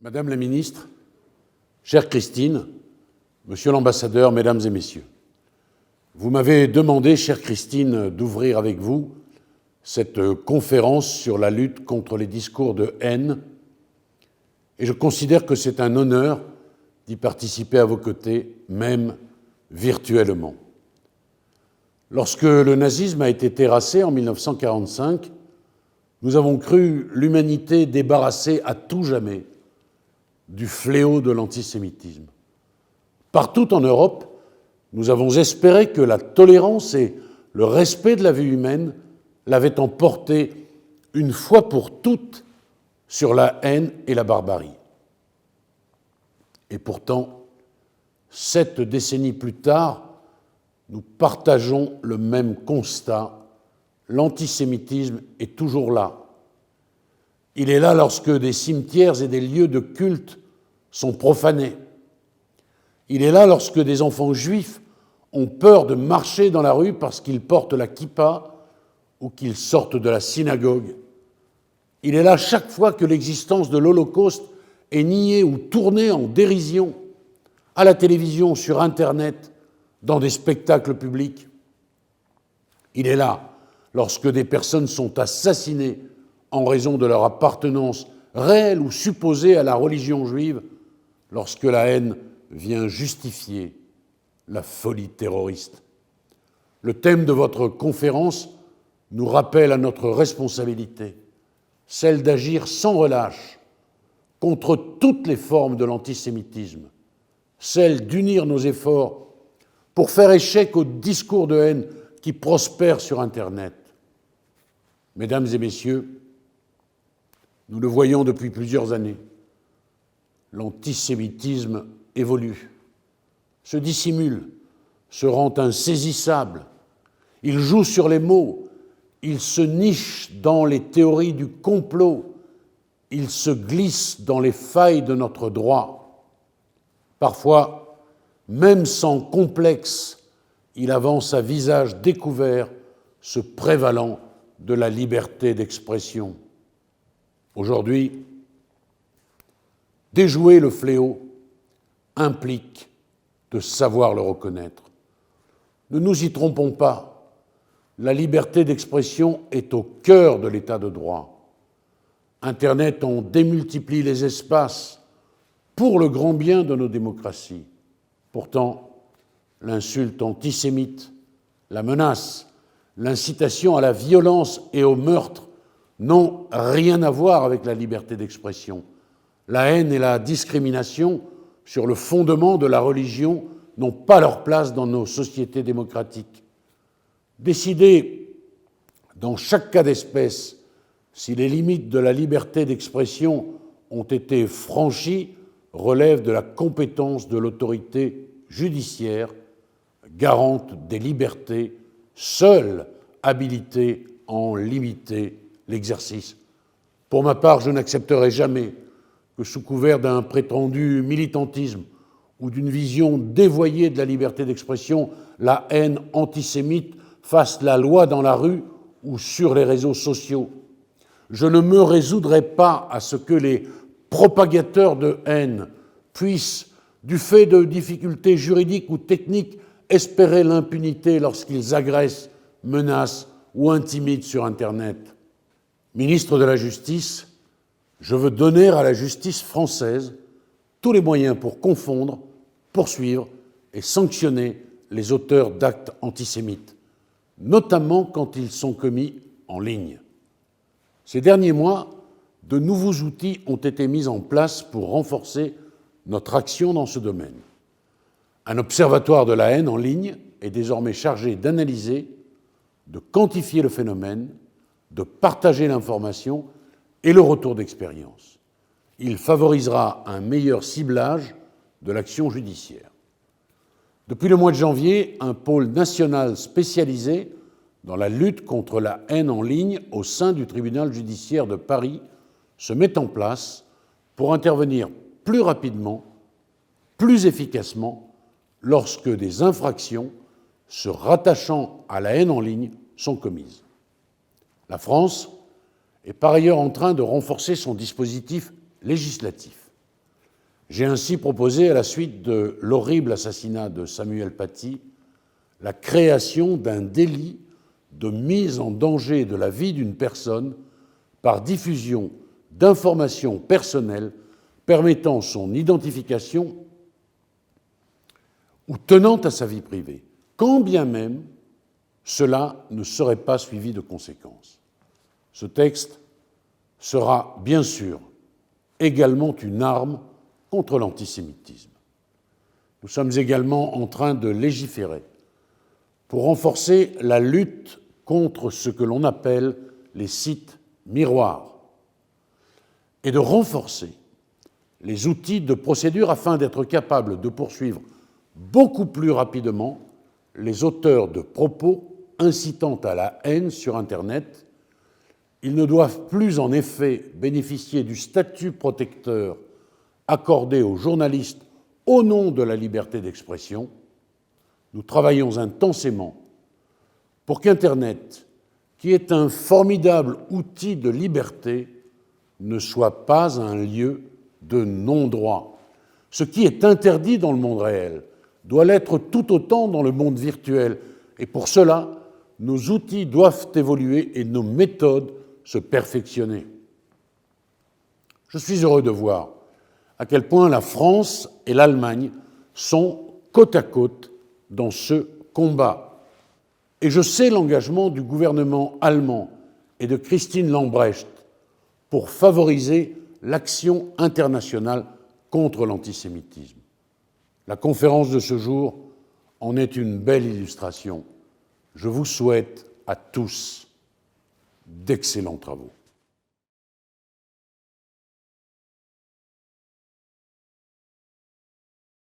Madame la ministre, chère Christine, monsieur l'ambassadeur, mesdames et messieurs, vous m'avez demandé, chère Christine, d'ouvrir avec vous cette conférence sur la lutte contre les discours de haine, et je considère que c'est un honneur d'y participer à vos côtés, même virtuellement. Lorsque le nazisme a été terrassé en 1945, nous avons cru l'humanité débarrassée à tout jamais du fléau de l'antisémitisme. Partout en Europe, nous avons espéré que la tolérance et le respect de la vie humaine l'avaient emporté une fois pour toutes sur la haine et la barbarie. Et pourtant, 7 décennies plus tard, nous partageons le même constat. L'antisémitisme est toujours là. Il est là lorsque des cimetières et des lieux de culte sont profanés. Il est là lorsque des enfants juifs ont peur de marcher dans la rue parce qu'ils portent la kippa ou qu'ils sortent de la synagogue. Il est là chaque fois que l'existence de l'Holocauste est niée ou tournée en dérision, à la télévision, sur Internet, dans des spectacles publics. Il est là lorsque des personnes sont assassinées en raison de leur appartenance réelle ou supposée à la religion juive, lorsque la haine vient justifier la folie terroriste. Le thème de votre conférence nous rappelle à notre responsabilité, celle d'agir sans relâche contre toutes les formes de l'antisémitisme, celle d'unir nos efforts pour faire échec aux discours de haine qui prospèrent sur Internet. Mesdames et messieurs, nous le voyons depuis plusieurs années, l'antisémitisme évolue, se dissimule, se rend insaisissable. Il joue sur les mots, il se niche dans les théories du complot, il se glisse dans les failles de notre droit. Parfois, même sans complexe, il avance à visage découvert, se prévalant de la liberté d'expression. Aujourd'hui, déjouer le fléau implique de savoir le reconnaître. Ne nous y trompons pas, la liberté d'expression est au cœur de l'état de droit. Internet en démultiplie les espaces pour le grand bien de nos démocraties. Pourtant, l'insulte antisémite, la menace, l'incitation à la violence et au meurtre n'ont rien à voir avec la liberté d'expression. La haine et la discrimination sur le fondement de la religion n'ont pas leur place dans nos sociétés démocratiques. Décider, dans chaque cas d'espèce, si les limites de la liberté d'expression ont été franchies, relève de la compétence de l'autorité judiciaire, garante des libertés, seule habilitée à en limiter l'exercice. Pour ma part, je n'accepterai jamais que sous couvert d'un prétendu militantisme ou d'une vision dévoyée de la liberté d'expression, la haine antisémite fasse la loi dans la rue ou sur les réseaux sociaux. Je ne me résoudrai pas à ce que les propagateurs de haine puissent, du fait de difficultés juridiques ou techniques, espérer l'impunité lorsqu'ils agressent, menacent ou intimident sur Internet. Ministre de la Justice, je veux donner à la justice française tous les moyens pour confondre, poursuivre et sanctionner les auteurs d'actes antisémites, notamment quand ils sont commis en ligne. Ces derniers mois, de nouveaux outils ont été mis en place pour renforcer notre action dans ce domaine. Un observatoire de la haine en ligne est désormais chargé d'analyser, de quantifier le phénomène, de partager l'information et le retour d'expérience. Il favorisera un meilleur ciblage de l'action judiciaire. Depuis le mois de janvier, un pôle national spécialisé dans la lutte contre la haine en ligne au sein du tribunal judiciaire de Paris se met en place pour intervenir plus rapidement, plus efficacement, lorsque des infractions se rattachant à la haine en ligne sont commises. La France est par ailleurs en train de renforcer son dispositif législatif. J'ai ainsi proposé, à la suite de l'horrible assassinat de Samuel Paty, la création d'un délit de mise en danger de la vie d'une personne par diffusion d'informations personnelles permettant son identification ou tenant à sa vie privée, quand bien même cela ne serait pas suivi de conséquences. Ce texte sera bien sûr également une arme contre l'antisémitisme. Nous sommes également en train de légiférer pour renforcer la lutte contre ce que l'on appelle les sites miroirs et de renforcer les outils de procédure afin d'être capable de poursuivre beaucoup plus rapidement les auteurs de propos incitant à la haine sur Internet. Ils ne doivent plus en effet bénéficier du statut protecteur accordé aux journalistes au nom de la liberté d'expression. Nous travaillons intensément pour qu'Internet, qui est un formidable outil de liberté, ne soit pas un lieu de non-droit. Ce qui est interdit dans le monde réel doit l'être tout autant dans le monde virtuel. Et pour cela, nos outils doivent évoluer et nos méthodes se perfectionner. Je suis heureux de voir à quel point la France et l'Allemagne sont côte à côte dans ce combat. Et je sais l'engagement du gouvernement allemand et de Christine Lambrecht pour favoriser l'action internationale contre l'antisémitisme. La conférence de ce jour en est une belle illustration. Je vous souhaite à tous d'excellents travaux.